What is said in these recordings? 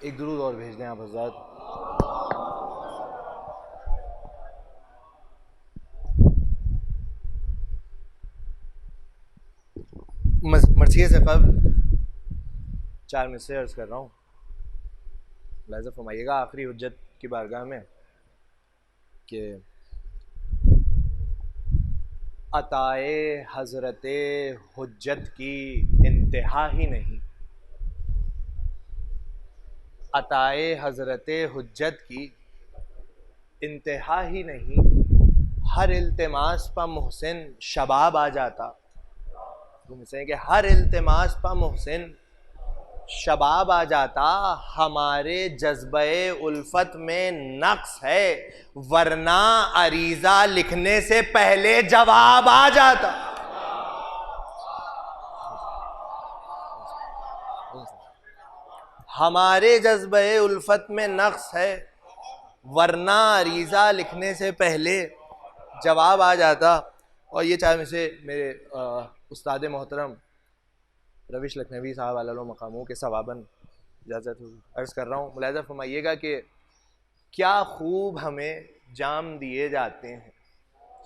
ایک درود اور بھیج دیں آپ حضرات. مرثیے سے قبل 4 منٹ سے عرض کر رہا ہوں، ملاحظہ فرمائیے گا آخری حجت کی بارگاہ میں کہ عطائے حضرت حجت کی انتہا ہی نہیں، عطائے حضرت حجت کی انتہا ہی نہیں. ہر التماس پہ محسن شباب آ جاتا، تم سے کہ ہر التماس پہ محسن شباب آ جاتا. ہمارے جذبہ الفت میں نقص ہے ورنہ عریضہ لکھنے سے پہلے جواب آ جاتا. ہمارے جذبہ الفت میں نقص ہے ورنہ عریضہ لکھنے سے پہلے جواب آ جاتا. اور یہ چاہے میں سے میرے استاد محترم روش لکھنوی صاحب علیہ مقاموں کے ثواباً اجازت عرض کر رہا ہوں. ملاحظہ فرمائیے گا کہ کیا خوب ہمیں جام دیے جاتے ہیں.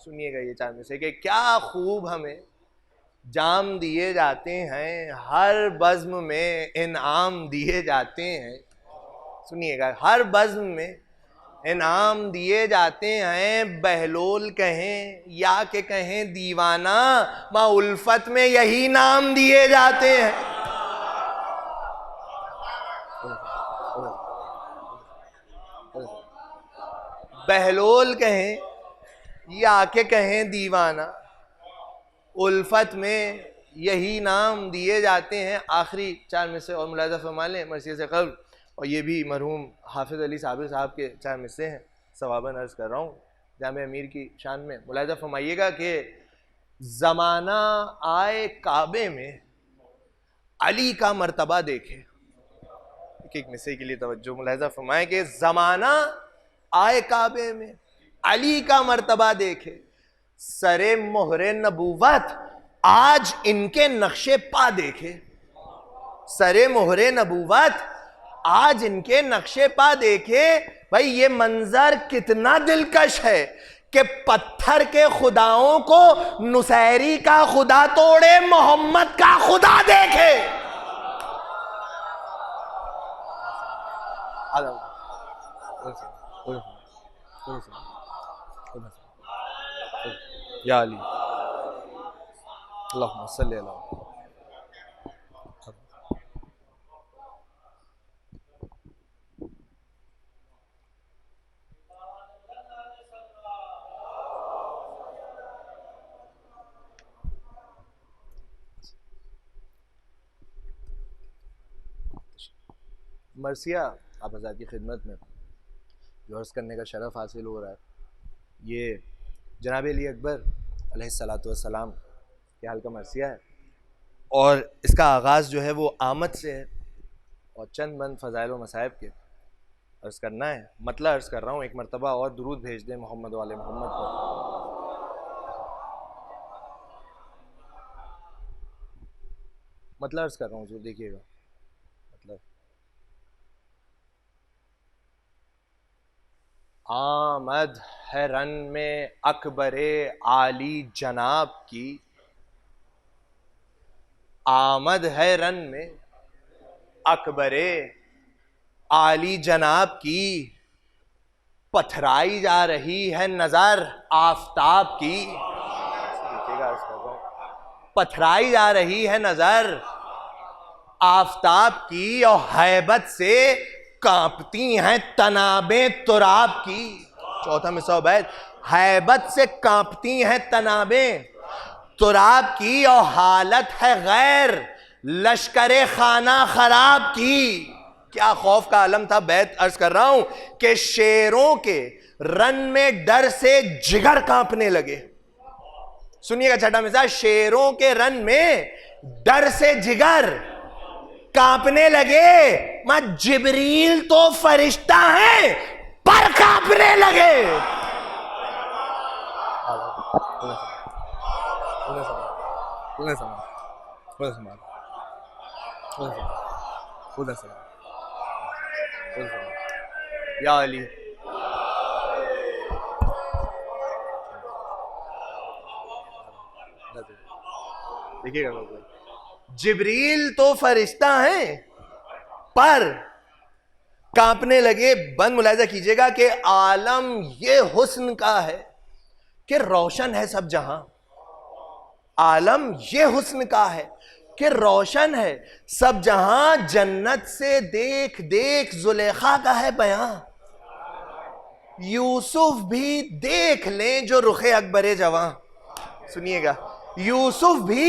سنیے گا یہ چاہے میں سے کہ کیا خوب ہمیں جام دیے جاتے ہیں، ہر بزم میں انعام دیے جاتے ہیں. سنیے گا ہر بزم میں انعام دیے جاتے ہیں. بہلول کہیں یا کہ کہیں دیوانہ، ماں الفت میں یہی نام دیے جاتے ہیں. بہلول کہیں یا کہ کہیں دیوانہ، الفت میں یہی نام دیے جاتے ہیں. آخری 4 میں سے اور ملاحظہ فرما لیں مرثیے سے قبل، اور یہ بھی مرحوم حافظ علی صابر صاحب کے 4 میں سے ہیں، ثواباً عرض کر رہا ہوں جامع امیر کی شان میں. ملاحظہ فرمائیے گا کہ زمانہ آئے کعبے میں علی کا مرتبہ دیکھے. ایک مسئلے کے لیے توجہ ملاحظہ فرمائیں کہ زمانہ آئے کعبے میں علی کا مرتبہ دیکھے. سر مہر نبوت آج ان کے نقش پا دیکھے. سر مہر نبوت آج ان کے نقش پا دیکھے. بھائی یہ منظر کتنا دلکش ہے کہ پتھر کے خداؤں کو نصیری کا خدا توڑے محمد کا خدا دیکھے. یا علی اللہم صلی اللہ. مرثیہ آپ حضرات کی خدمت میں جو عرض کرنے کا شرف حاصل ہو رہا ہے، یہ جناب علی اکبر علیہ الصلاۃ والسلام کے حال کا مرثیہ ہے، اور اس کا آغاز جو ہے وہ آمد سے ہے اور چند بند فضائل و مصائب کے عرض کرنا ہے. مطلب عرض کر رہا ہوں، ایک مرتبہ اور درود بھیج دیں محمد والے محمد پر. مطلب عرض کر رہا ہوں جو دیکھیے گا. مطلب آمد ہے رن میں اکبر عالی جناب کی، آمد ہے رن میں اکبر عالی جناب کی. پتھرائی جا رہی ہے نظر آفتاب کی. پتھرائی جا رہی ہے نظر آفتاب کی، اور ہیبت سے کانپتی ہیں تنابیں تراب کی. چوتھا مصرع بیت، ہیبت سے کانپتی ہیں تنابیں تراب کی، اور حالت ہے غیر لشکر خانہ خراب کی. کیا خوف کا عالم تھا. بیت عرض کر رہا ہوں کہ شیروں کے رن میں ڈر سے جگر کانپنے لگے. سنیے گا چھٹا مثال، شیروں کے رن میں ڈر سے جگر کانپنے لگے. ماں جبریل تو فرشتہ ہیں پر کانپنے لگے. یا علی. دیکھیے گا جبریل تو فرشتہ ہیں پر کانپنے لگے. بند ملاحظہ کیجئے گا کہ عالم یہ حسن کا ہے کہ روشن ہے سب جہاں. عالم یہ حسن کا ہے کہ روشن ہے سب جہاں. جنت سے دیکھ دیکھ زلیخا کا ہے بیاں. یوسف بھی دیکھ لیں جو رخ اکبر جواں. سنیے گا, یوسف بھی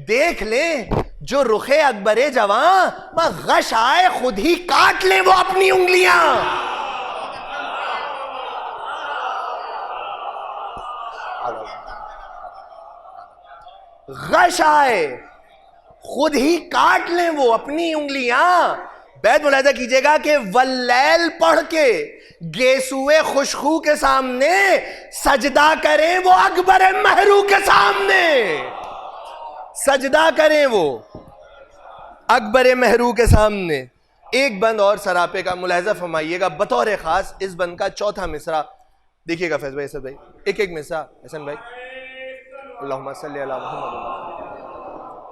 دیکھ لیں جو رخ اکبر جواں. غش آئے خود ہی کاٹ لیں وہ اپنی انگلیاں. غش آئے خود ہی کاٹ لیں وہ اپنی انگلیاں. بیت ملاحظہ کیجئے گا کہ واللیل پڑھ کے گیسوئے خوشخو کے سامنے سجدہ کریں وہ اکبر مہرو کے سامنے. سجدہ کریں وہ اکبر مہرو کے سامنے. ایک بند اور سراپے کا ملاحظہ فرمائیے گا بطور خاص. اس بند کا چوتھا مصرع دیکھیے گا فیض بھائی, اسد بھائی, ایک ایک مصرع. حسن بھائی, اللہم صلی علی محمد.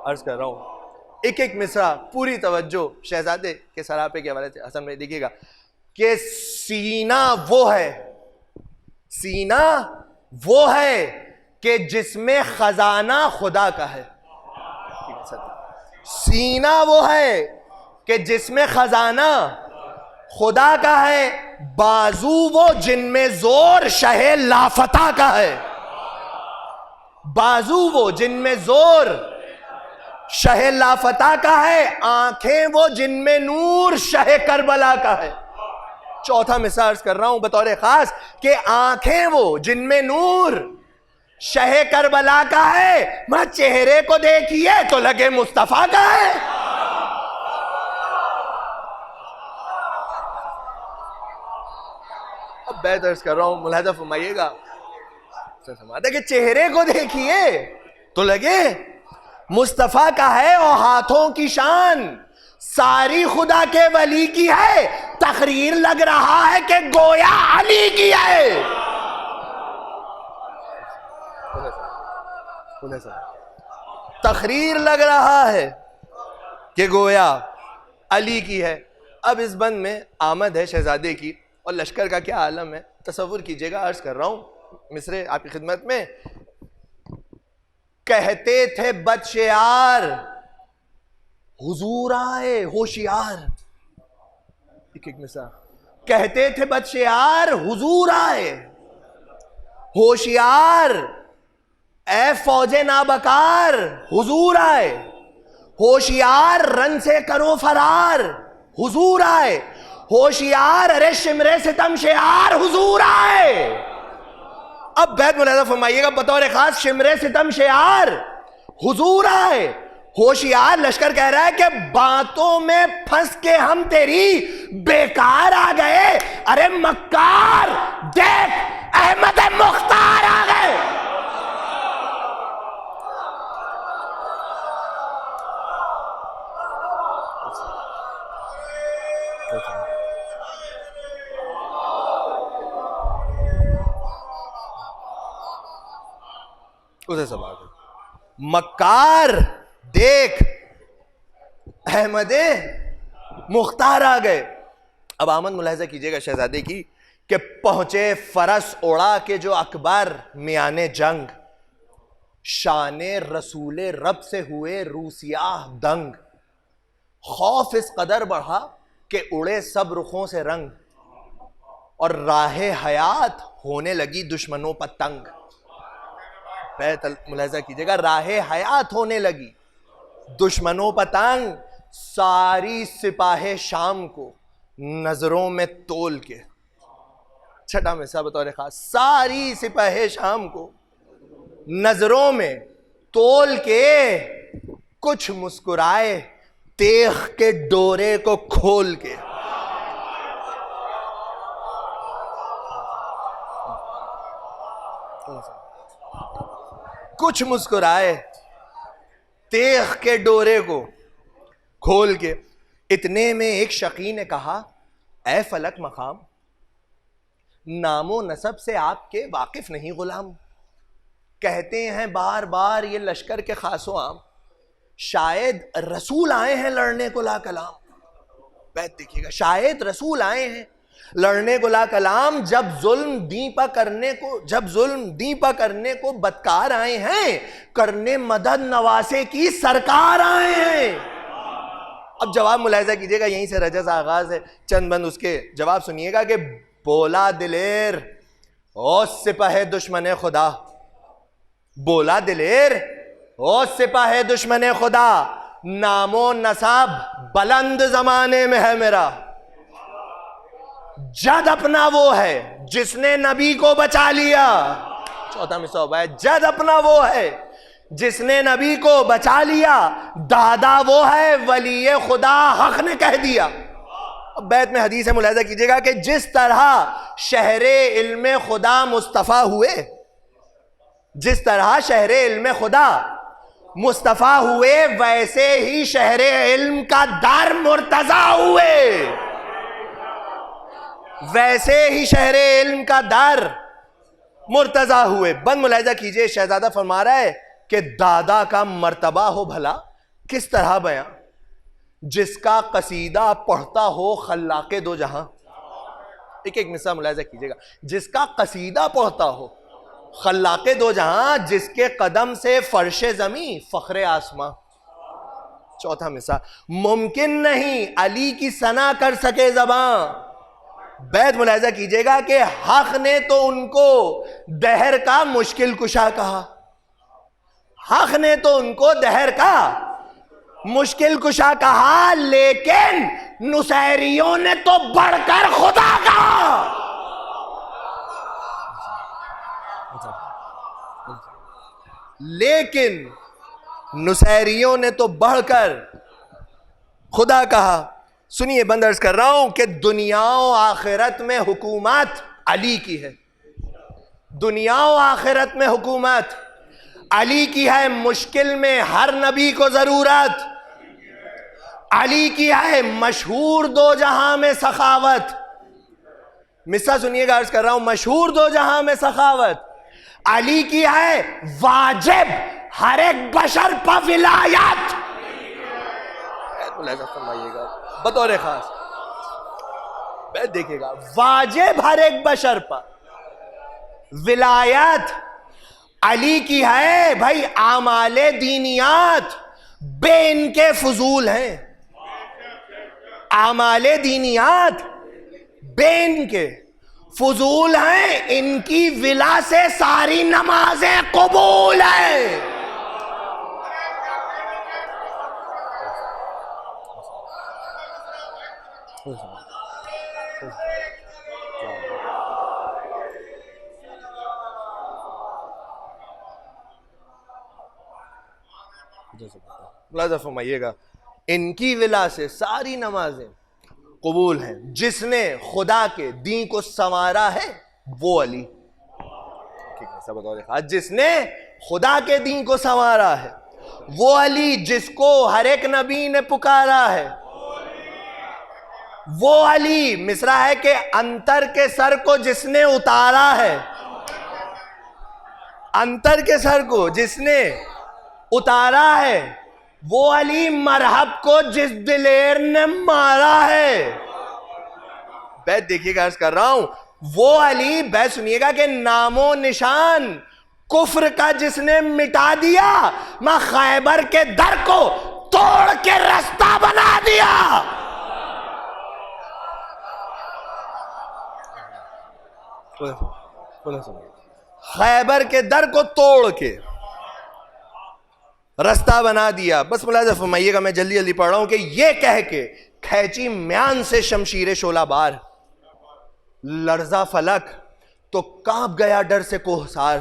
عرض کر رہا ہوں ایک ایک مصرع پوری توجہ شہزادے کے سراپے کے حوالے سے. حسن بھائی دیکھیے گا کہ سینہ وہ ہے, سینہ وہ ہے کہ جس میں خزانہ خدا کا ہے. سینہ وہ ہے کہ جس میں خزانہ خدا کا ہے. بازو وہ جن میں زور شہ لافتہ کا ہے. بازو وہ جن میں زور شہ لافتہ کا ہے. آنکھیں وہ جن میں نور شہ کربلا کا ہے. چوتھا مصرع عرض کر رہا ہوں بطور خاص کہ آنکھیں وہ جن میں نور شہ کربلا کا ہے. میں چہرے کو دیکھیے تو لگے مصطفیٰ کا ہے. اب بیت عرض کر رہا ہوں ملاحظہ فرمائیے گا کہ چہرے کو دیکھیے تو لگے مصطفیٰ کا ہے. اور ہاتھوں کی شان ساری خدا کے ولی کی ہے. تقریر لگ رہا ہے کہ گویا علی کی ہے. تقریر لگ رہا ہے کہ گویا علی کی ہے. اب اس بند میں آمد ہے شہزادے کی اور لشکر کا کیا عالم ہے تصور کیجئے گا. عرض کر رہا ہوں مصرے آپ کی خدمت میں. کہتے تھے بدشیار حضور آئے ہوشیار. ایک ایک مصرع. کہتے تھے بدشیار حضور آئے ہوشیار. اے فوج نابکار حضور آئے ہوشیار. رن سے کرو فرار حضور آئے ہوشیار. ارے شمرے ستم شیار حضور آئے. اب بیت ملاحظہ فرمائیے گا بطور خاص شمرے ستم شیار حضور آئے ہوشیار. لشکر کہہ رہا ہے کہ باتوں میں پھنس کے ہم تیری بیکار آ گئے. ارے مکار دیکھ احمد مختار آ گئے. اسے سب آ گئے. مکار دیکھ احمد مختار آ گئے. اب آمد ملاحظہ کیجئے گا شہزادے کی کہ پہنچے فرس اڑا کے جو اکبر میانے جنگ. شان رسول رب سے ہوئے روسیاہ دنگ. خوف اس قدر بڑھا کہ اڑے سب رخوں سے رنگ. اور راہ حیات ہونے لگی دشمنوں پر تنگ. ملاحظہ کیجئے گا راہ حیات ہونے لگی دشمنوں پر تنگ. ساری سپاہ شام کو نظروں میں تول کے. چھٹا مصرع بطور خاص. ساری سپاہ شام کو نظروں میں تول کے کچھ مسکرائے تیغ کے ڈورے کو کھول کے. کچھ مسکرائے تیغ کے ڈورے کو کھول کے. اتنے میں ایک شقی نے کہا اے فلک مقام، نام و نسب سے آپ کے واقف نہیں غلام، کہتے ہیں بار بار یہ لشکر کے خاص و عام، شاید رسول آئے ہیں لڑنے کو لا کلام. بیت دیکھیے گا، شاید رسول آئے ہیں لڑنے کو لا کلام، جب ظلم دیں پا کرنے کو بدکار آئے ہیں، کرنے مدد نواسے کی سرکار آئے ہیں. اب جواب ملاحظہ کیجئے گا، یہیں سے رجز آغاز ہے، چند بند اس کے جواب سنیے گا کہ بولا دلیر او سپاہ دشمن خدا، بولا دلیر او سپاہ دشمن خدا، نام و نسب بلند زمانے میں ہے میرا، جد اپنا وہ ہے جس نے نبی کو بچا لیا. چوتھا مصعب ہے، جد اپنا وہ ہے جس نے نبی کو بچا لیا، دادا وہ ہے ولی خدا حق نے کہہ دیا. اب بیت میں حدیث ہے، ملاحظہ کیجئے گا کہ جس طرح شہر علم خدا مصطفیٰ ہوئے، جس طرح شہر علم خدا مصطفیٰ ہوئے، ویسے ہی شہر علم کا در مرتضیٰ ہوئے، ویسے ہی شہر علم کا در مرتضیٰ ہوئے. بند ملاحظہ کیجئے، شہزادہ فرما رہا ہے کہ دادا کا مرتبہ ہو بھلا کس طرح بیاں، جس کا قصیدہ پڑھتا ہو خلاق دو جہاں. ایک مثال ملاحظہ کیجئے گا، جس کا قصیدہ پڑھتا ہو خلاق دو جہاں، جس کے قدم سے فرش زمین فخر آسماں. چوتھا مثال، ممکن نہیں علی کی ثنا کر سکے زباں. بیت ملاحظہ کیجئے گا کہ حق نے تو ان کو دہر کا مشکل کشا کہا، حق نے تو ان کو دہر کا مشکل کشا کہا، لیکن نصیریوں نے تو بڑھ کر خدا کہا. لیکن نصیریوں نے تو بڑھ کر خدا کہا. سنیے، بند عرض کر رہا ہوں کہ دنیا و آخرت میں حکومت علی کی ہے، دنیا و آخرت میں حکومت علی کی ہے. مشکل میں ہر نبی کو ضرورت علی کی ہے، مشہور دو جہاں میں سخاوت. مصرع سنیے گا، عرض کر رہا ہوں، مشہور دو جہاں میں سخاوت علی کی ہے، واجب ہر ایک بشر پر ولایت. فرمائیے گا بطور خاص، بیت دیکھے گا، واجب ہر ایک بشر پر ولایت علی کی ہے. بھائی اعمال دینیات بے ان کے فضول ہیں، اعمال دینیات بے ان کے فضول ہیں، ان کی ولا سے ساری نمازیں قبول ہیں. ملاحظہ فرمائیے گا، ان کی ولا سے ساری نمازیں قبول ہیں. جس نے خدا کے دین کو سنوارا ہے وہ علی. جس نے خدا کے دین کو سنوارا ہے وہ علی، جس کو ہر ایک نبی نے پکارا ہے وہ علی. مصرع ہے کہ انتر کے سر کو جس نے اتارا ہے، انتر کے سر کو جس نے اتارا ہے وہ علی. مرحب کو جس دلیر نے مارا ہے. بیت دیکھیے گا، عرض کر رہا ہوں، وہ علی. بیت سنیے گا کہ نام و نشان کفر کا جس نے مٹا دیا، میں خیبر کے در کو توڑ کے رستہ بنا دیا. خیبر کے در کو توڑ کے رستہ بنا دیا. بس ملاحظہ فرمائیے گا، میں جلدی جلدی پڑھ رہا ہوں کہ یہ کہہ کے کھینچی میان سے شمشیر شعلہ بار، لرزا فلک تو کانپ گیا ڈر سے کوہسار.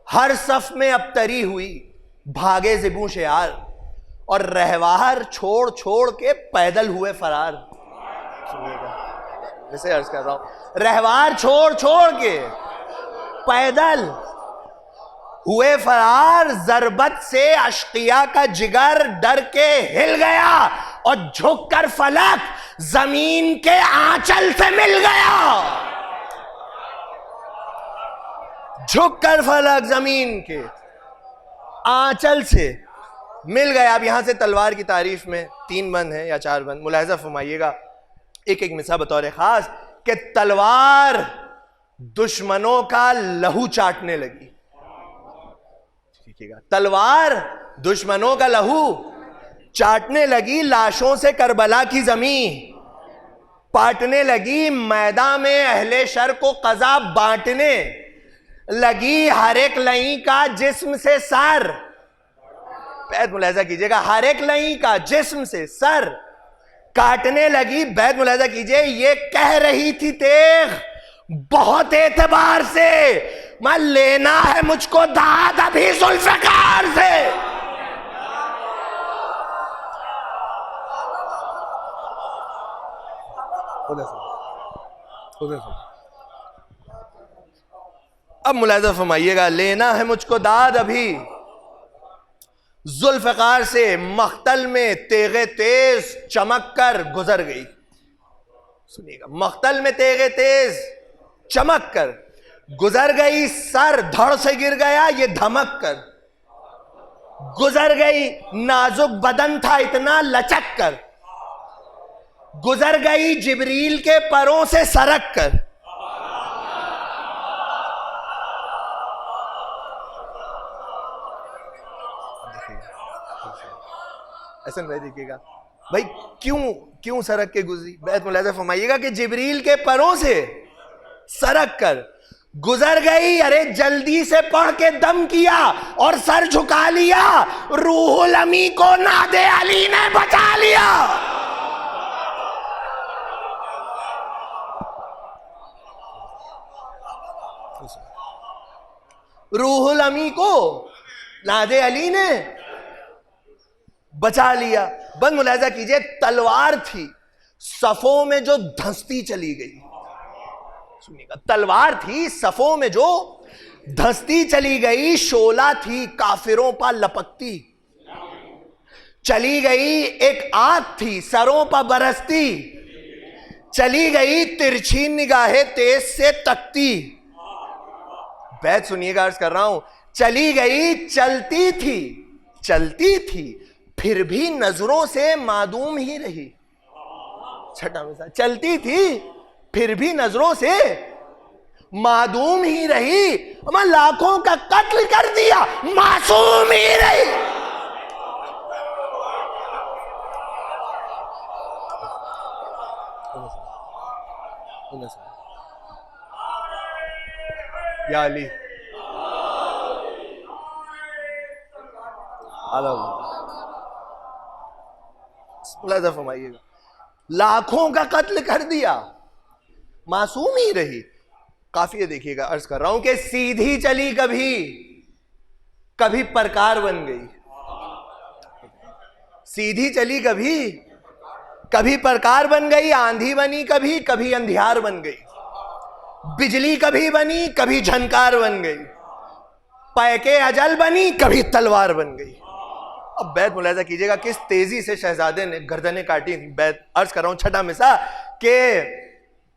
ہر صف میں ابتری ہوئی بھاگے زبوں شعار، اور رہوار چھوڑ چھوڑ کے پیدل ہوئے فرار. ویسے عرض کر رہا ہوں، رہوار چھوڑ چھوڑ کے پیدل ہوئے فرار. ضربت سے اشقیاء کا جگر ڈر کے ہل گیا، اور جھک کر فلک زمین کے آنچل سے مل گیا. جھک کر فلک زمین کے آنچل سے مل گیا. اب یہاں سے تلوار کی تعریف میں 3 بند ہیں یا 4 بند, ملاحظہ فرمائیے گا ایک ایک مثال بطور خاص, کہ تلوار دشمنوں کا لہو چاٹنے لگی. تلوار دشمنوں کا لہو چاٹنے لگی, لاشوں سے کربلا کی زمین پاٹنے لگی, میدان میں اہل شر کو قضا بانٹنے لگی, ہر ایک لئیں کا جسم سے سر, بیت ملاحظہ کیجئے گا, ہر ایک لئیں کا جسم سے سر کاٹنے لگی. بیت ملاحظہ کیجئے, یہ کہہ رہی تھی تیغ بہت اعتبار سے, میں لینا ہے مجھ کو داد ابھی ذوالفقار سے. اب ملاحظہ فرمائیے گا, لینا ہے مجھ کو داد ابھی ذوالفقار سے, مقتل میں تیغ تیز چمک کر گزر گئی. سنیے گا, مقتل میں تیغ تیز چمک کر گزر گئی, سر دھڑ سے گر گیا یہ دھمک کر گزر گئی, نازک بدن تھا اتنا لچک کر گزر گئی, جبریل کے پروں سے سرک کر. ایسا نہیں دیکھیے گا بھائی, کیوں سرک کے گزری. بیت ملاحظہ فرمائیے گا کہ جبریل کے پروں سے سرک کر گزر گئی, ارے جلدی سے پڑھ کے دم کیا اور سر جھکا لیا, روح الامی کو ناد علی نے بچا لیا. روح الامی کو ناد علی نے بچا لیا. بند ملاحظہ کیجئے, تلوار تھی صفوں میں جو دھنستی چلی گئی. سنیے گا, تلوار تھی صفوں میں جو دھنستی چلی گئی, شعلہ تھی کافروں پر لپکتی چلی گئی, ایک آنکھ تھی سروں پر برستی چلی گئی, ترچھی نگاہیں تیز سے تکتی. بیت سنیے گا, عرض کر رہا ہوں, چلی گئی, چلتی تھی پھر بھی نظروں سے معدوم ہی رہی. چھٹا مثال, چلتی تھی پھر بھی نظروں سے معدوم ہی رہی, میں لاکھوں کا قتل کر دیا معصوم ہی رہی. یا علی ملاحظہ فرمائیے گا, لاکھوں کا قتل کر دیا معصوم ہی رہی. کافی دیکھیے گا, عرض کر رہا ہوں کہ سیدھی چلی کبھی پرکار بن گئی. سیدھی چلی کبھی پرکار بن گئی, آندھی بنی کبھی اندھیار بن گئی, بجلی کبھی بنی کبھی جھنکار بن گئی, پیکے اجل بنی کبھی تلوار بن گئی. اب بیت ملاحظہ کیجئے گا کس تیزی سے شہزادے نے گردنیں کاٹی. بیت عرض کر رہا ہوں چھٹا مثال, کہ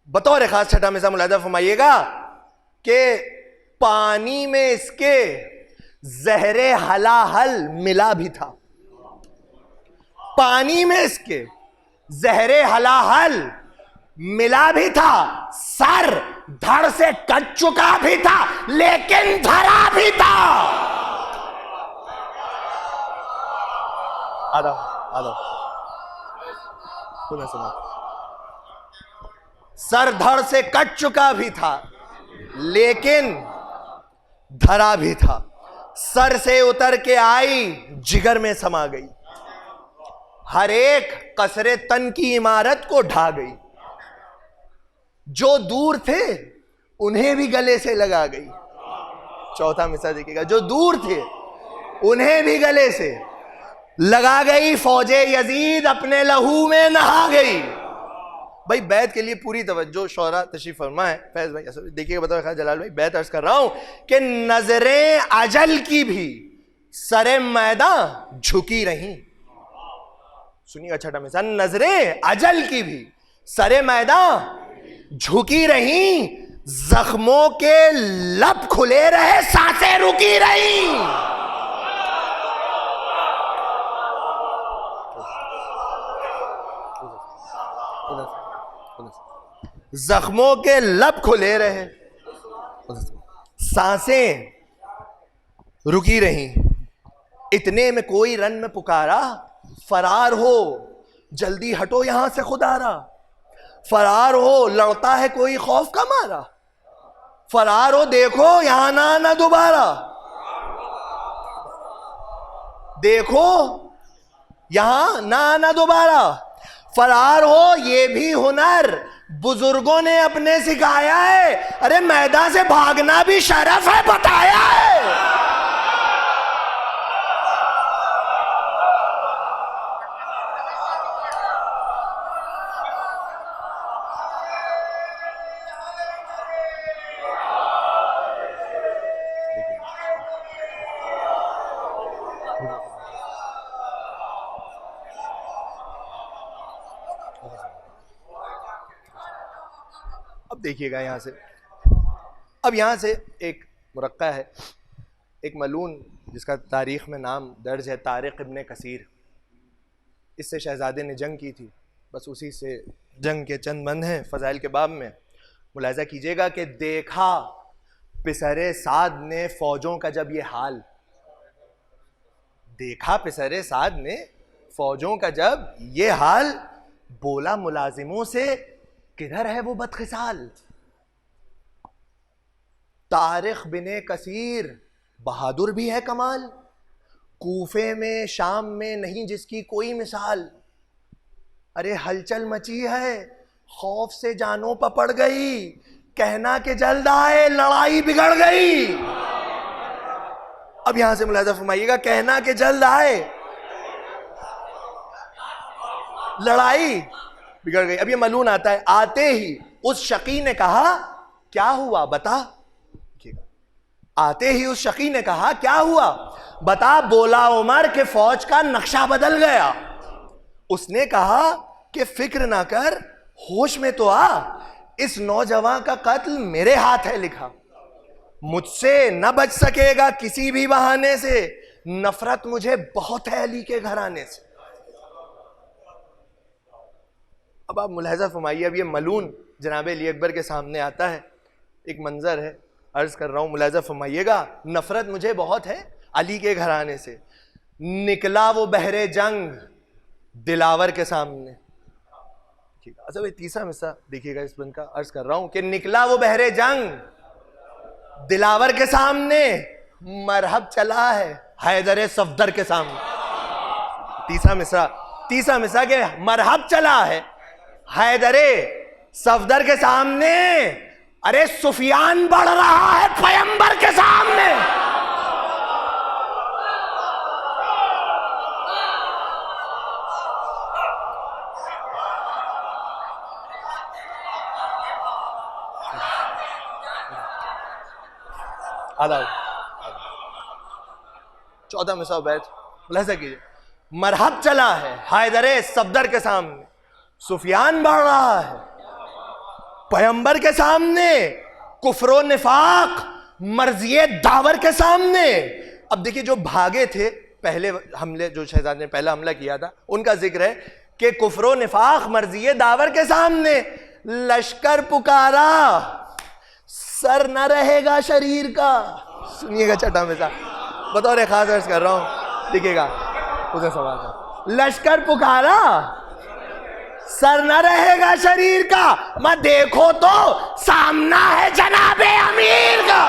بطور خاص چھٹا مثال ملاحظہ فرمائیے گا کہ پانی میں اس کے زہر ہلاہل ملا بھی تھا. پانی میں اس کے زہر ہلاہل ملا بھی تھا, سر دھڑ سے کٹ چکا بھی تھا لیکن دھرا بھی تھا. سر دھڑ سے کٹ چکا بھی تھا لیکن دھرا بھی تھا, سر سے اتر کے آئی جگر میں سما گئی, ہر ایک قصر تن کی عمارت کو ڈھا گئی, جو دور تھے انہیں بھی گلے سے لگا گئی. چوتھا مثال دیکھیے گا, جو دور تھے انہیں بھی گلے سے لگا گئی, فوج یزید اپنے لہو میں نہا گئی. بھائی بیت کے لیے پوری توجہ, شعراء تشریف فرما ہے. فیض بھائی دیکھیے بتاؤ خیر جلال بھائی, بیت عرض کر رہا ہوں کہ نظریں اجل کی بھی سر میدان جھکی رہیں. سنیے چھٹا مثال، نظریں اجل کی بھی سرے میدان جھکی رہیں، زخموں کے لب کھلے رہے، سانسیں رکی رہیں. زخموں کے لب کھلے رہے، سانسیں رکی رہیں. اتنے میں کوئی رن میں پکارا، فرار ہو جلدی ہٹو یہاں سے خدارا. فرار ہو لڑتا ہے کوئی خوف کا مارا، فرار ہو دیکھو یہاں نہ آنا دوبارہ. دیکھو یہاں نہ آنا دوبارہ. فرار ہو یہ بھی ہنر بزرگوں نے اپنے سکھایا ہے، ارے میدان سے بھاگنا بھی شرف ہے بتایا ہے. اب دیکھیے گا یہاں سے، اب یہاں سے ایک مرقع ہے، ایک ملون جس کا تاریخ میں نام درج ہے، طارق ابن کثیر. اس سے شہزادے نے جنگ کی تھی، بس اسی سے جنگ کے چند بند ہیں فضائل کے باب میں. ملاحظہ کیجئے گا کہ دیکھا پسرے سعد نے فوجوں کا جب یہ حال، دیکھا پسرے سعد نے فوجوں کا جب یہ حال، بولا ملازموں سے کدھر ہے وہ بدخصال. طارق بن کثیر بہادر بھی ہے کمال، کوفے میں شام میں نہیں جس کی کوئی مثال. ارے ہلچل مچی ہے خوف سے جانوں پپڑ گئی، کہنا کہ جلد آئے لڑائی بگڑ گئی. اب یہاں سے ملاحظہ فرمائیے گا، کہنا کہ جلد آئے لڑائی بگڑ گئی. اب یہ ملون آتا ہے، آتے ہی اس شقی نے کہا کیا ہوا بتا. آتے ہی اس شقی نے کہا کیا ہوا بتا. بولا عمر کہ فوج کا نقشہ بدل گیا. اس نے کہا کہ فکر نہ کر ہوش میں تو آ، اس نوجوان کا قتل میرے ہاتھ ہے لکھا. مجھ سے نہ بچ سکے گا کسی بھی بہانے سے، نفرت مجھے بہت ہے علی کے گھرانے سے. اب آپ ملاحظہ فرمائیے، اب یہ ملون جناب علی اکبر کے سامنے آتا ہے، ایک منظر ہے، عرض کر رہا ہوں ملاحظہ فرمائیے گا. نفرت مجھے بہت ہے علی کے گھرانے سے، نکلا وہ بحر جنگ دلاور کے سامنے. اچھا بھائی تیسرا مصرع دیکھیے گا اس بند کا، عرض کر رہا ہوں کہ نکلا وہ بحر جنگ دلاور کے سامنے، مرحب چلا ہے حیدر صفدر کے سامنے. تیسرا مصرع کہ مرحب چلا ہے حیدر صفدر کے سامنے، ارے سفیان بڑھ رہا ہے پیمبر کے سامنے. چودہ مصرع بیت ملاحظہ کیجئے، مرحب چلا ہے حیدر صفدر کے سامنے، سفیان بڑھ رہا ہے پیمبر کے سامنے، کفر و نفاق مرضی داور کے سامنے. اب دیکھیے جو بھاگے تھے پہلے حملے، جو شہزادے نے پہلا حملہ کیا تھا، ان کا ذکر ہے کہ کفر و نفاق مرضی داور کے سامنے، لشکر پکارا سر نہ رہے گا شریر کا. سنیے گا چھٹا مثال، بطور خاص عرض کر رہا ہوں، دیکھیے گا اسے سوال تھا، لشکر پکارا سر نہ رہے گا شریر کا، میں دیکھو تو سامنا ہے جناب امیر کا.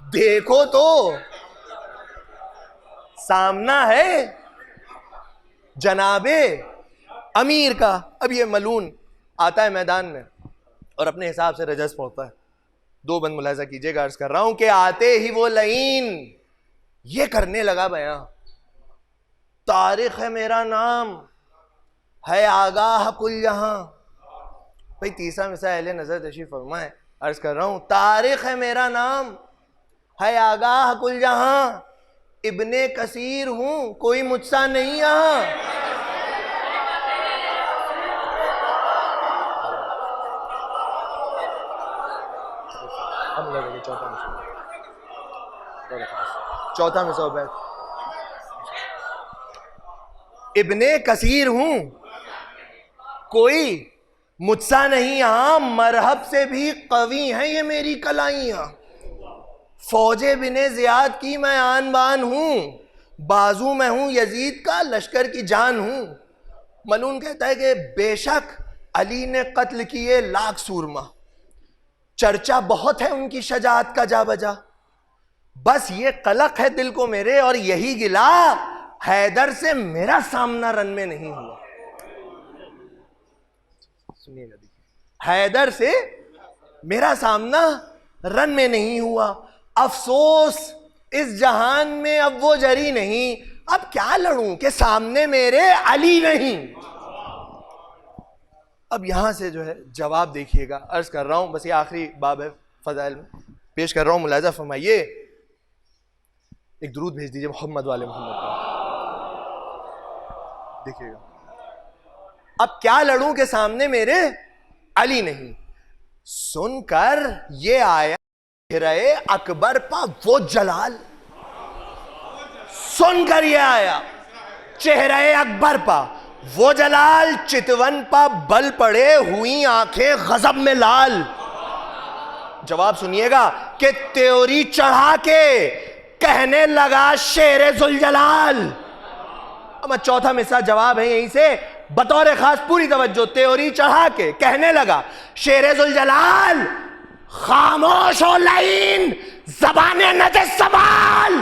دیکھو تو سامنا ہے جناب امیر کا. اب یہ ملون آتا ہے میدان میں اور اپنے حساب سے رجس پڑھتا ہے. دو بند ملاحظہ کیجئے گا، عرض کر رہا ہوں کہ آتے ہی وہ لعین یہ کرنے لگا بیان، طارق ہے میرا نام، ہے آگاہ کل جہاں. بھائی تیسرا مثال اہل نظر تشریف فرما ہے، عرض کر رہا ہوں طارق ہے میرا نام، ہے آگاہ کل جہاں، ابن کثیر ہوں کوئی مجھ سا نہیں یہاں. چوتھا مثال ابن کثیر ہوں کوئی مجھ سا نہیں یہاں، مرحب سے بھی قوی ہیں یہ میری کلائیاں. فوج بن زیاد کی میں آن بان ہوں، بازو میں ہوں یزید کا لشکر کی جان ہوں. ملون کہتا ہے کہ بے شک علی نے قتل کیے لاکھ سورما، چرچا بہت ہے ان کی شجاعت کا جا بجا، بس یہ قلق ہے دل کو میرے اور یہی گلا حیدر سے میرا سامنا رن میں نہیں ہوا. سنیے گا دیکھیے، حیدر سے میرا سامنا رن میں نہیں ہوا، افسوس اس جہان میں اب وہ جری نہیں، اب کیا لڑوں کہ سامنے میرے علی نہیں. اب یہاں سے جو ہے جواب دیکھیے گا، عرض کر رہا ہوں بس یہ آخری باب ہے فضائل میں، پیش کر رہا ہوں، ملاحظہ فرمائیے. ایک درود بھیج دیجئے محمد والے محمد کا، دیکھیے گا. اب کیا لڑوں کہ سامنے میرے علی نہیں. سن کر یہ آیا چہرے اکبر پا وہ جلال، سن کر یہ آیا چہرے اکبر پا وہ جلال، چتون پا بل پڑے ہوئی آنکھیں غضب میں لال. جواب سنیے گا کہ تیوری چڑھا کے کہنے لگا شیر ذوالجلال. اب چوتھا مثال جواب ہے یہیں سے بطور خاص پوری توجہ. تیوری چڑھا کے کہنے لگا شیر ذوالجلال، خاموش ہو لعین زبان نجس سنبھال.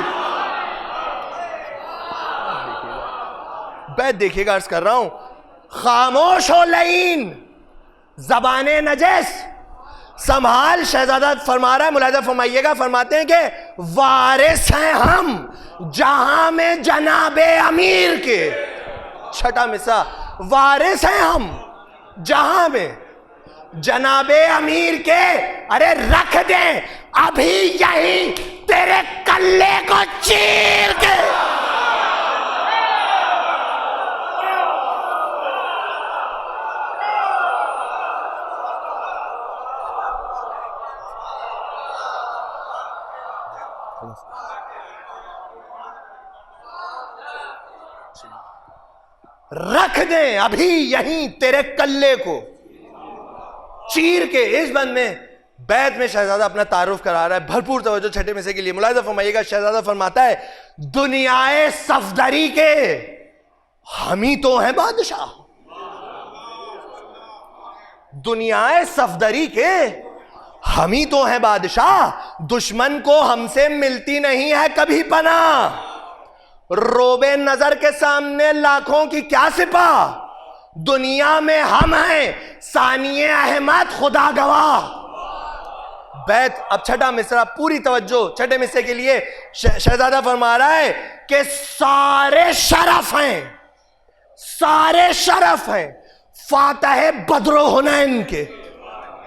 بیت دیکھیے گا، عرض کر رہا ہوں خاموش ہو لعین زبان نجس سنبھال. شہزادہ فرما رہا ہے، ملاحظہ فرمائیے گا، فرماتے ہیں کہ وارث ہیں ہم جہاں میں جناب امیر کے. چھٹا مثال، وارث ہیں ہم جہاں میں جناب امیر کے، ارے رکھ دیں ابھی یہی تیرے کلے کو چیر کے. رکھ دیں ابھی یہیں تیرے کلے کو چیر کے. اس بند میں بیت میں شہزادہ اپنا تعارف کرا رہا ہے، بھرپور توجہ چھٹے میں سے کے لیے. ملاحظہ فرمائیے گا، شہزادہ فرماتا ہے دنیائے صفدری کے ہم ہی تو ہیں بادشاہ، دنیائے صفدری کے ہم ہی تو ہیں بادشاہ، دشمن کو ہم سے ملتی نہیں ہے کبھی پناہ. روبے نظر کے سامنے لاکھوں کی کیا سپاہ، دنیا میں ہم ہیں ثانی احمد خدا گواہ. بیت اب چھٹا مصرع، پوری توجہ چھٹے مصرے کے لیے. شہزادہ فرما رہا ہے کہ سارے شرف ہیں، سارے شرف ہیں فاتح بدر و حنین کے.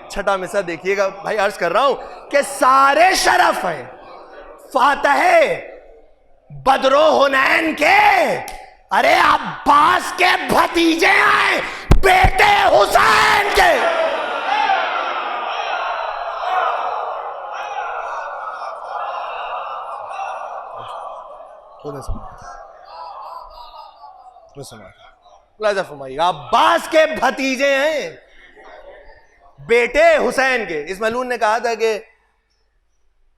چھٹا مصرع دیکھیے گا بھائی، عرض کر رہا ہوں کہ سارے شرف ہیں فاتح بدر و حنین کے، ارے عباس کے بھتیجے ہیں بیٹے حسین کے. لہذا فرمائیے عباس کے بھتیجے ہیں بیٹے حسین کے. اس ملعون نے کہا تھا کہ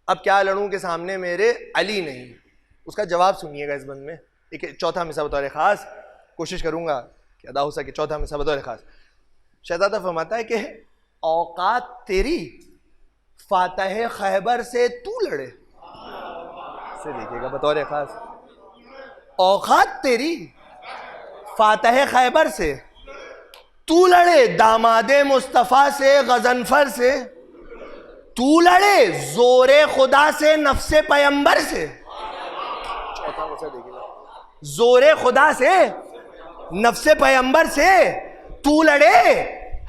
اب کیا لڑوں کے سامنے میرے علی نہیں. اس کا جواب سنیے گا اس بند میں. ایک چوتھا مثال بطور خاص کوشش کروں گا کہ ادا ہو سکے. چوتھا مثال بطور خاص شہزادہ فرماتا ہے کہ اوقات تیری فاتح خیبر سے تو لڑے. سے دیکھیے گا بطور خاص، اوقات تیری فاتح خیبر سے تو لڑے، داماد مصطفیٰ سے غضنفر سے تو لڑے، زور خدا سے نفس پیمبر سے. چوتھا مثال دیکھیے گا، زور خدا سے نفس پیغمبر سے تو لڑے،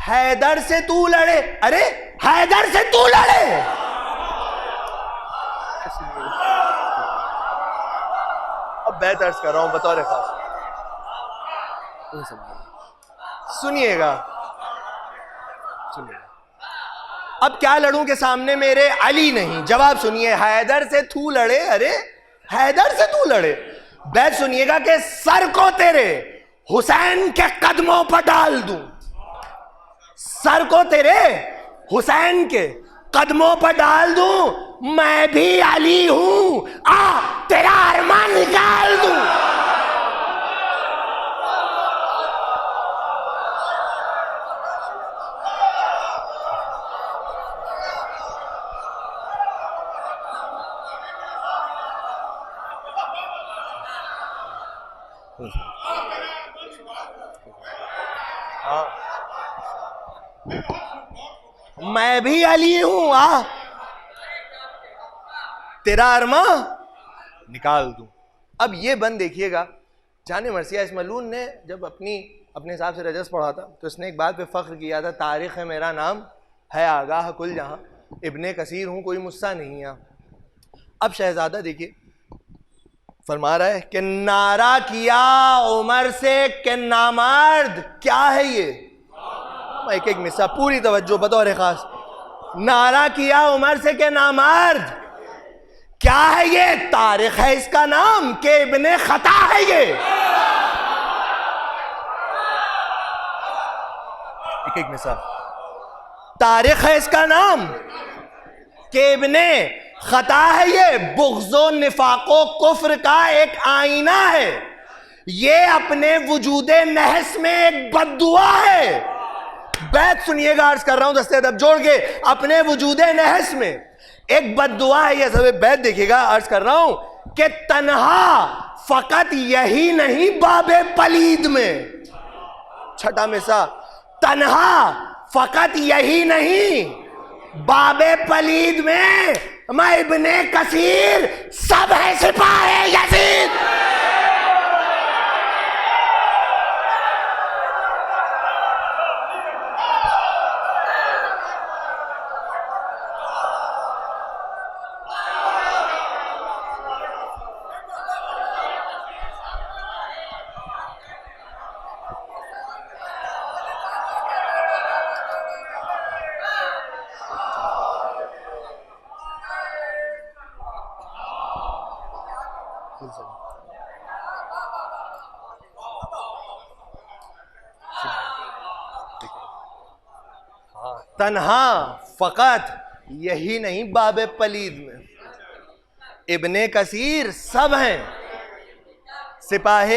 حیدر سے تو لڑے، ارے حیدر سے تو لڑے. اب بیت عرض کر رہا ہوں بطور خاص، سنیے گا. اب کیا لڑوں کے سامنے میرے علی نہیں. جواب سنیے، حیدر سے تو لڑے، ارے حیدر سے تو لڑے. بیت سنیے گا کہ سر کو تیرے حسین کے قدموں پر ڈال دوں، سر کو تیرے حسین کے قدموں پر ڈال دوں. میں بھی علی ہوں، آ تیرا ارمان نکال دوں. میں بھی علی ہوں، آ تیرا ارمان نکال دوں. اب یہ بند دیکھیے گا، جانے مرثیہ اس ملعون نے جب اپنے حساب سے رجس پڑھا تھا تو اس نے ایک بات پہ فخر کیا تھا، تاریخ ہے میرا نام ہے آگاہ کل جہاں، ابن کثیر ہوں کوئی مصہ نہیں ہے. اب شہزادہ دیکھیے فرما رہا ہے کہ نعرہ کیا عمر سے کہ نامرد کیا ہے یہ. ایک ایک مصرع پوری توجہ بطور خاص. نعرہ کیا عمر سے کہ نامرد کیا ہے یہ، تاریخ ہے اس کا نام کہ ابن خطا ہے یہ. ایک ایک مصرع. تاریخ ہے اس کا نام کہ ابن خطا ہے یہ، بغض و نفاق و کفر کا ایک آئینہ ہے یہ، اپنے وجود نحس میں ایک بد دعا ہے. بیت سنیے گا، عرض کر رہا ہوں دستے ادب جوڑ کے، اپنے وجود نحس میں ایک بد دعا ہے یہ. سب بیت دیکھیے گا، عرض کر رہا ہوں کہ تنہا فقط یہی نہیں باب پلید میں، چھٹا مصرع، تنہا فقط یہی نہیں باب پلید میں میں ابن کثیر سب ہے سپاہ یزید. تنہا فقط یہی نہیں باب پلید میں ابن کثیر سب ہیں سپاہ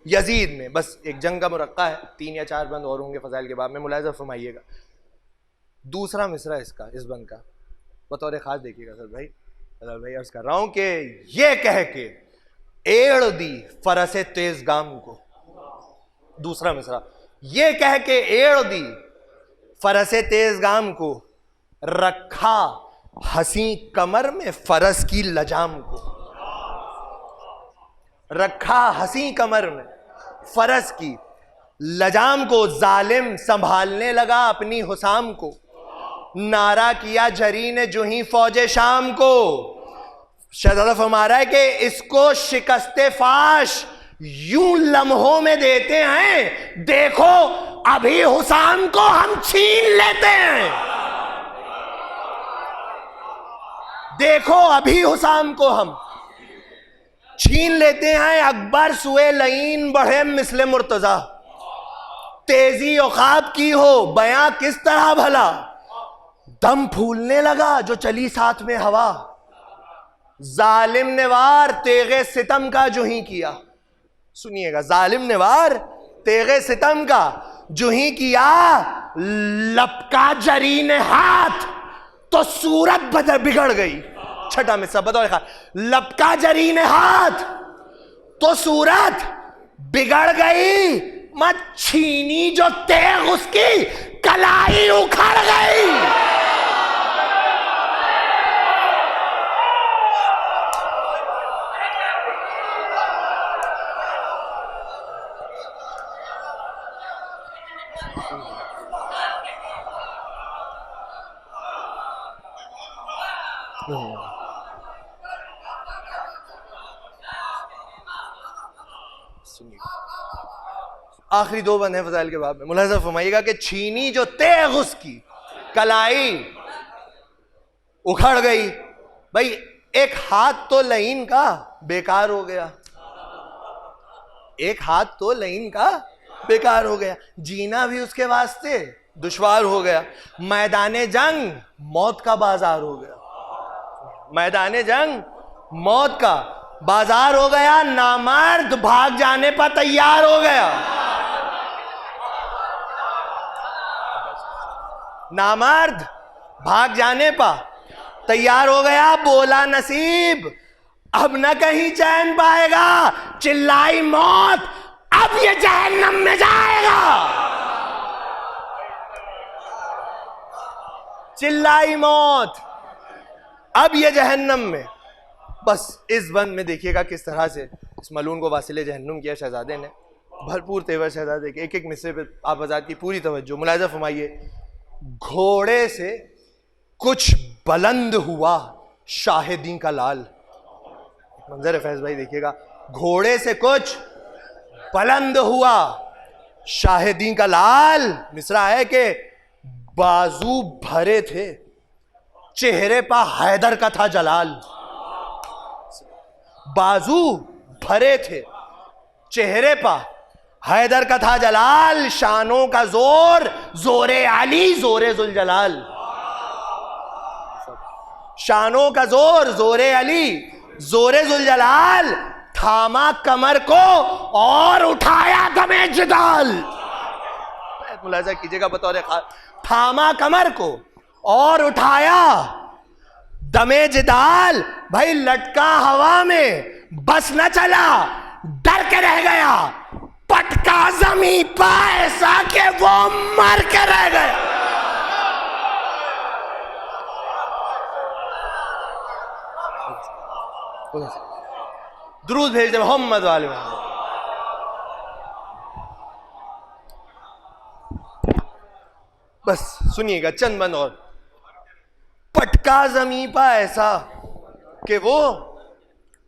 یزید میں. بس ایک جنگ کا مرقع ہے، 3 یا 4 بند اور ہوں گے فضائل کے باب میں، ملاحظہ فرمائیے گا. دوسرا مصرع اس کا، اس بند کا بطور خاص دیکھیے گا. سر بھائی عرض کر رہا ہوں کہ یہ کہہ کے ایڑ دی فرس تیز گام کو. دوسرا مصرع، یہ کہہ کے ایڑ دی فرس تیز گام کو، رکھا حسین کمر میں فرس کی لجام کو. رکھا حسین کمر میں فرس کی لجام کو، ظالم سنبھالنے لگا اپنی حسام کو. نعرہ کیا جری نے جو ہی فوج شام کو. شہزادہ فرما رہا ہے کہ اس کو شکست فاش یوں لمحوں میں دیتے ہیں، دیکھو ابھی حسام کو ہم چھین لیتے ہیں. دیکھو ابھی حسام کو ہم چھین لیتے ہیں. اکبر سوئے لعین بڑھے مثل مرتضی، تیزی عقاب کی ہو بیاں کس طرح بھلا. دم پھولنے لگا جو چلی ساتھ میں ہوا، ظالم نے وار تیغ ستم کا جو ہی کیا. سنیے گا، ظالم نے وار تیغ ستم کا جو ہی کیا، لپکا جری نے ہاتھ تو صورت بگڑ گئی. چھٹا مصرع بطور خاص، لپکا جری نے ہاتھ تو صورت بگڑ گئی، مت چھینی جو تیغ اس کی کلائی اکھڑ گئی. آخری دو بند ہیں فضائل کے باب میں. ملاحظہ فرمائیے گا کہ چھینی جو تیغ اس کی کلائی اکھڑ گئی. بھائی ایک ہاتھ تو لعین کا بیکار ہو گیا, ایک ہاتھ تو لعین کا بیکار ہو گیا, جینا بھی اس کے واسطے دشوار ہو گیا. میدان جنگ موت کا بازار ہو گیا, میدان جنگ موت کا بازار ہو گیا. نامرد بھاگ جانے پر تیار ہو گیا, نامرد بھاگ جانے پا تیار ہو گیا. بولا نصیب اب نہ کہیں چین پائے گا, چلائی موت اب یہ جہنم میں جائے گا. چلائی موت اب یہ جہنم میں. بس اس بند میں دیکھیے گا کس طرح سے اس ملعون کو واصل جہنم کیا شہزادے نے. بھرپور تیور شہزادے کے, ایک ایک مصرے پہ آپ حضرات کی پوری توجہ. ملاحظہ فرمائیے, گھوڑے سے کچھ بلند ہوا شاہدین کا لال. منظر فیض بھائی دیکھیے گا, گھوڑے سے کچھ بلند ہوا شاہدین کا لال. مصرع ہے کہ بازو بھرے تھے, چہرے پہ حیدر کا تھا جلال. بازو بھرے تھے, چہرے پہ حیدر کا تھا جلال. شانوں کا زور زور علی زور ذوالجلال. شانوں کا زور زور علی زور ذوالجلال. تھاما کمر کو اور اٹھایا دم جدال. ملاحظہ کیجئے گا بطور خاص, تھاما کمر کو اور اٹھایا دم جدال. بھائی لٹکا ہوا میں بس نہ چلا, ڈر کے رہ گیا. پٹکا زمین پا ایسا کہ وہ مر کے رہ گیا. درود بھیج دے محمد والے محمد. بس سنیے گا چند بند اور. پٹکا زمین پا ایسا کہ وہ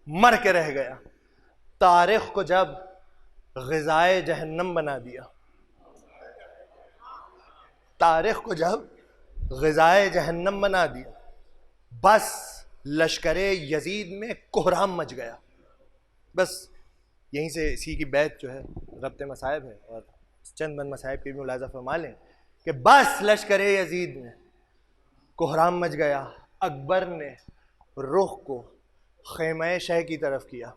مر کے رہ گیا. تاریخ کو جب غذائے جہنم بنا دیا, تاریخ کو جب غذائے جہنم بنا دیا, بس لشکر یزید میں کوہرام مچ گیا. بس یہیں سے اسی کی بیت جو ہے ربط مصائب ہے, اور چند بند مصائب کی بھی ملاحظہ فرما لیں کہ بس لشکر یزید میں کوہرام مچ گیا. اکبر نے رخ کو خیمہ شہ کی طرف کیا.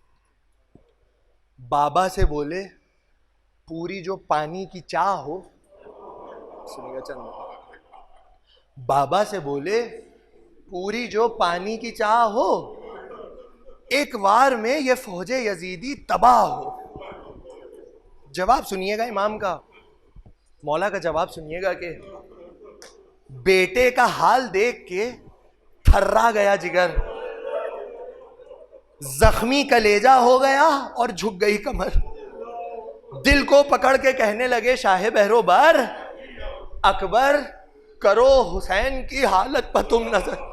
بابا سے بولے پوری جو پانی کی چاہ ہو, سنیے گا چند. بابا سے بولے پوری جو پانی کی چاہ ہو, ایک وار میں یہ فوج یزیدی تباہ ہو. جواب سنیے گا امام کا, مولا کا جواب سنیے گا کہ بیٹے کا حال دیکھ کے تھرا گیا جگر, زخمی کلیجہ ہو گیا اور جھک گئی کمر. دل کو پکڑ کے کہنے لگے شاہ بہرو بر, اکبر کرو حسین کی حالت پہ تم نظر.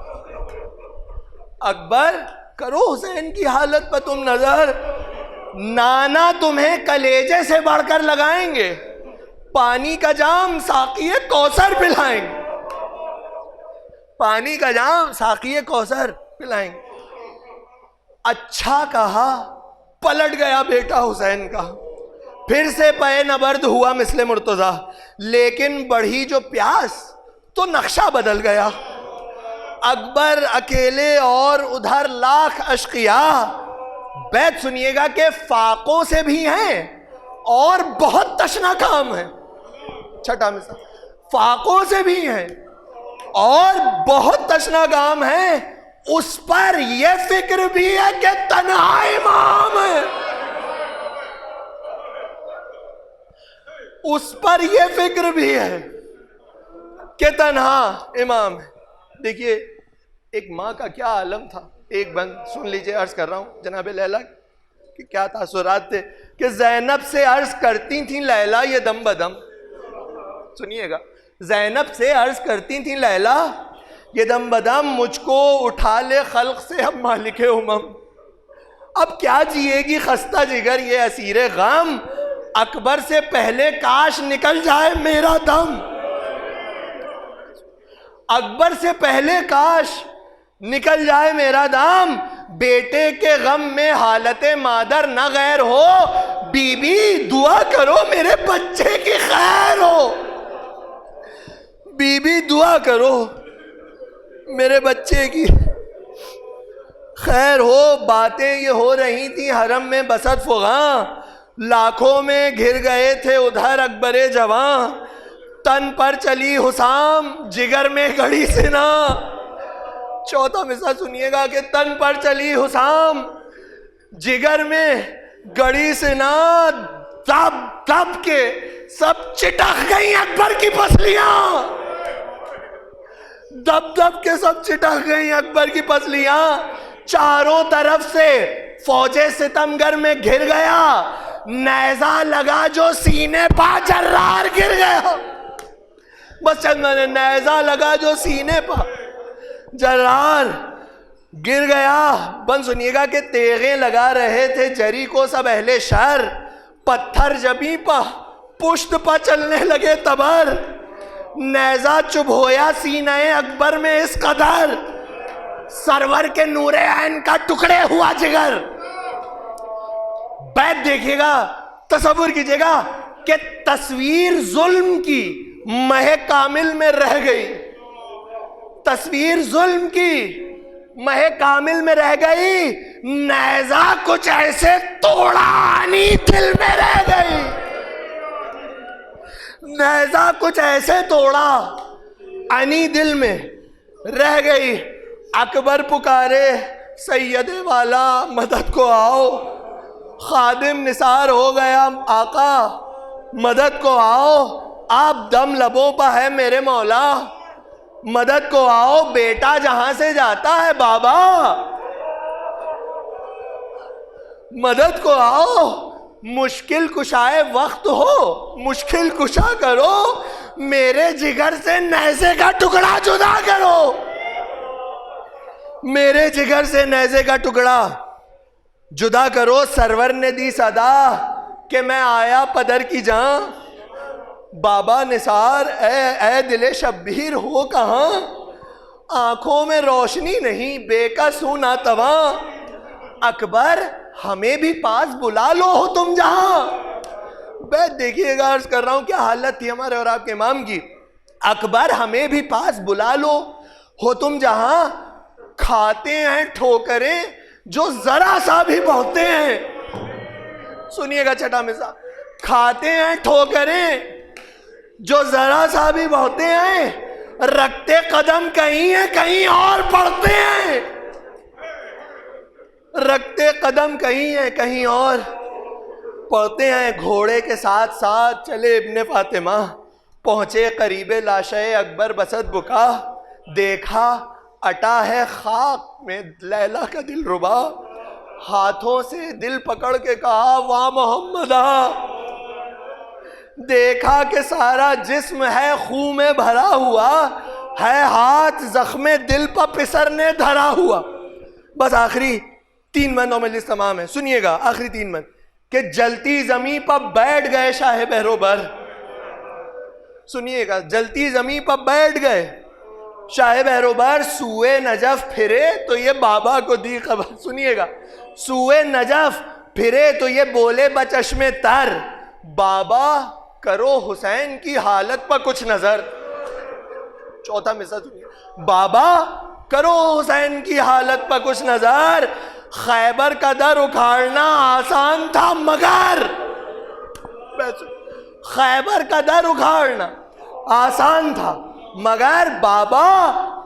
اکبر کرو حسین کی حالت پہ تم نظر. نانا تمہیں کلیجے سے بڑھ کر لگائیں گے, پانی کا جام ساقی کوثر پلائیں گے, پانی کا جام ساقی کوثر پلائیں گے. اچھا کہا پلٹ گیا بیٹا حسین کا, پھر سے پے نبرد ہوا مثل مرتضیٰ. لیکن بڑھی جو پیاس تو نقشہ بدل گیا. اکبر اکیلے اور ادھر لاکھ اشقیاء. بیت سنیے گا کہ فاقوں سے بھی ہیں اور بہت تشنا کام ہے. چھٹا مثال, فاقوں سے بھی ہیں اور بہت تشنا کام ہے. اس پر یہ فکر بھی ہے کہ تنہا امام ہے, اس پر یہ فکر بھی ہے کہ تنہا امام ہے. دیکھیے ایک ماں کا کیا عالم تھا. ایک بند سن لیجئے, عرض کر رہا ہوں جناب لیلا کہ کیا تاثرات تھے کہ زینب سے عرض کرتی تھیں لیلا یہ دم بدم. سنیے گا, زینب سے عرض کرتی تھیں لیلا یہ دم بدم مجھ کو اٹھا لے خلق سے اب مالک امم. اب کیا جیے گی خستہ جگر یہ اسیر غم، اکبر سے پہلے کاش نکل جائے میرا دم. اکبر سے پہلے کاش نکل جائے میرا دم، بیٹے کے غم میں حالت مادر نہ غیر ہو، بی بی دعا کرو میرے بچے کی خیر ہو. بی بی دعا کرو میرے بچے کی خیر ہو. باتیں یہ ہو رہی تھی حرم میں بسط فغاں، لاکھوں میں گھر گئے تھے ادھر اکبر جواں. تن پر چلی حسام جگر میں گڑی سنا. چوتھا مصرع سنیے گا کہ تن پر چلی حسام جگر میں گڑی سنا، دب دب کے سب چٹک گئی اکبر کی پسلیاں. دب دب کے سب چٹک گئی اکبر کی پسلیاں. چاروں طرف سے فوج ستمگر میں گھر گیا، نیزہ لگا جو سینے پا جرار گر گیا. بس چند میں نے نیزہ لگا جو سینے پا جرار گر گیا. بند سنیے گا کہ تیغیں لگا رہے تھے جری کو سب اہل شر، پتھر جبیں پا پشت پا چلنے لگے تبر. نیزہ چبھ ہویا سینہ اکبر میں اس قدر، سرور کے نور عین کا ٹکڑے ہوا جگر. بیت دیکھیے گا، تصور کیجئے گا کہ تصویر ظلم کی مہ کامل میں رہ گئی. تصویر ظلم کی مہ کامل میں رہ گئی، نیزہ کچھ ایسے توڑا انی دل میں رہ گئی. نیزہ کچھ ایسے توڑا انی دل میں رہ گئی. اکبر پکارے سید والا مدد کو آؤ، خادم نثار ہو گیا آقا مدد کو آؤ. آپ دم لبوں پہ ہے میرے مولا، مدد کو آؤ. بیٹا جہاں سے جاتا ہے بابا مدد کو آؤ. مشکل کشائے وقت ہو مشکل کشا کرو، میرے جگر سے نیزے کا ٹکڑا جدا کرو. میرے جگر سے نیزے کا ٹکڑا جدا کرو. سرور نے دی صدا کہ میں آیا پدر کی جان. بابا نثار اے دل شبیر ہو کہاں، آنکھوں میں روشنی نہیں بے کس ہوں ناتواں. اکبر ہمیں بھی پاس بلا لو ہو تم جہاں. بیت دیکھیے گا، عرض کر رہا ہوں کیا حالت تھی ہمارے اور آپ کے امام کی. اکبر ہمیں بھی پاس بلا لو ہو تم جہاں، کھاتے ہیں ٹھوکریں جو ذرا سا بھی بہتے ہیں. سنیے گا چھٹا مصرع، کھاتے ہیں ٹھوکریں جو ذرا سا بھی بہتے ہیں، رکھتے قدم کہیں ہیں کہیں اور پڑھتے ہیں. رکھتے قدم کہیں ہیں کہیں اور پڑھتے ہیں. گھوڑے کے ساتھ ساتھ چلے ابن فاطمہ، پہنچے قریب لاشے اکبر بسط بکا. دیکھا اٹا ہے خاک میں لیلا کا دل ربا، ہاتھوں سے دل پکڑ کے کہا واہ محمدہ. دیکھا کہ سارا جسم ہے خون میں بھرا ہوا، ہے ہاتھ زخم دل پہ پسرنے دھرا ہوا. بس آخری 3 بندوں میں لسٹ تمام ہے. سنیے گا آخری 3 بند کہ جلتی زمین پہ بیٹھ گئے شاہ بہروبر. سنیے گا، جلتی زمین پہ بیٹھ گئے شاہ بہروبر. سوئے نجف پھرے تو یہ بابا کو دی خبر. سنیے گا، سوئے نجف پھرے تو یہ بولے بچشم تر، بابا کرو حسین کی حالت پر کچھ نظر. چوتھا مصرع سنیے، بابا کرو حسین کی حالت پر کچھ نظر. خیبر کا در اکھاڑنا آسان تھا مگر، خیبر کا در اکھاڑنا آسان تھا مگر بابا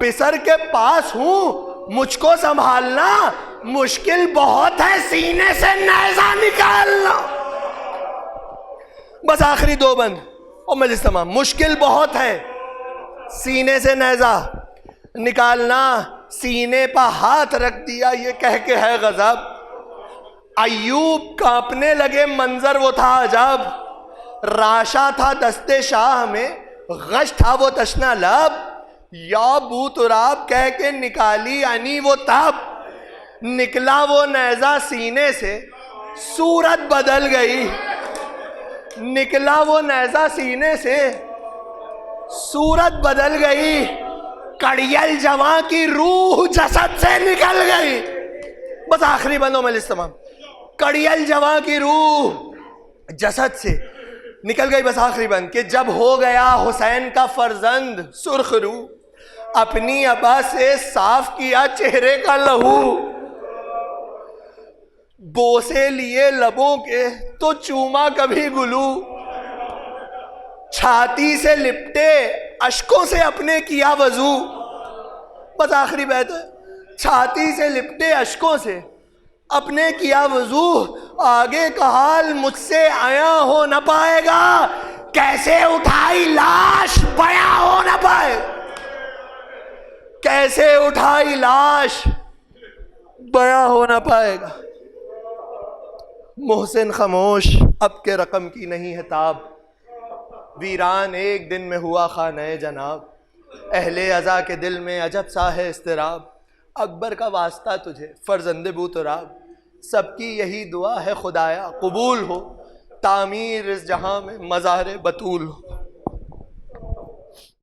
پسر کے پاس ہوں، مجھ کو سنبھالنا مشکل بہت ہے سینے سے نیزہ نکالنا. بس آخری 2 بند اور مجلس تمام. مشکل بہت ہے سینے سے نیزہ نکالنا، سینے پہ ہاتھ رکھ دیا یہ کہہ کے ہے غضب. ایوب کانپنے لگے منظر وہ تھا عجب، راشا تھا دستے شاہ میں غش تھا وہ تشنا لب. یا بو تراب کہہ کے نکالی انی وہ تاب، نکلا وہ نیزہ سینے سے صورت بدل گئی، نکلا وہ نیزہ سینے سے صورت بدل گئی، کڑیل جواں کی روح جسد سے نکل گئی. بس آخری بندوں میں الاستمام. کڑیل جواں کی روح جسد سے نکل گئی. بس آخری بند کہ جب ہو گیا حسین کا فرزند سرخ رو، اپنی ابا سے صاف کیا چہرے کا لہو، بوسے لیے لبوں کے تو چوما کبھی گلو، چھاتی سے لپٹے اشکوں سے اپنے کیا وضو. بس آخری بیت ہے. چھاتی سے لپٹے اشکوں سے اپنے کیا وضو، آگے کا حال مجھ سے عیاں ہو نہ پائے گا، کیسے اٹھائی لاش بیاں ہو نہ پائے، کیسے اٹھائی لاش بیاں ہو نہ پائے گا. محسن خاموش اب کے رقم کی نہیں ہے تاب، ویران ایک دن میں ہوا خانہ جناب. اہل عزا کے دل میں عجب سا ہے اضطراب، اکبر کا واسطہ تجھے فرزند بو تراب. سب کی یہی دعا ہے خدایا قبول ہو، تعمیر اس جہاں میں مزار بطول ہو.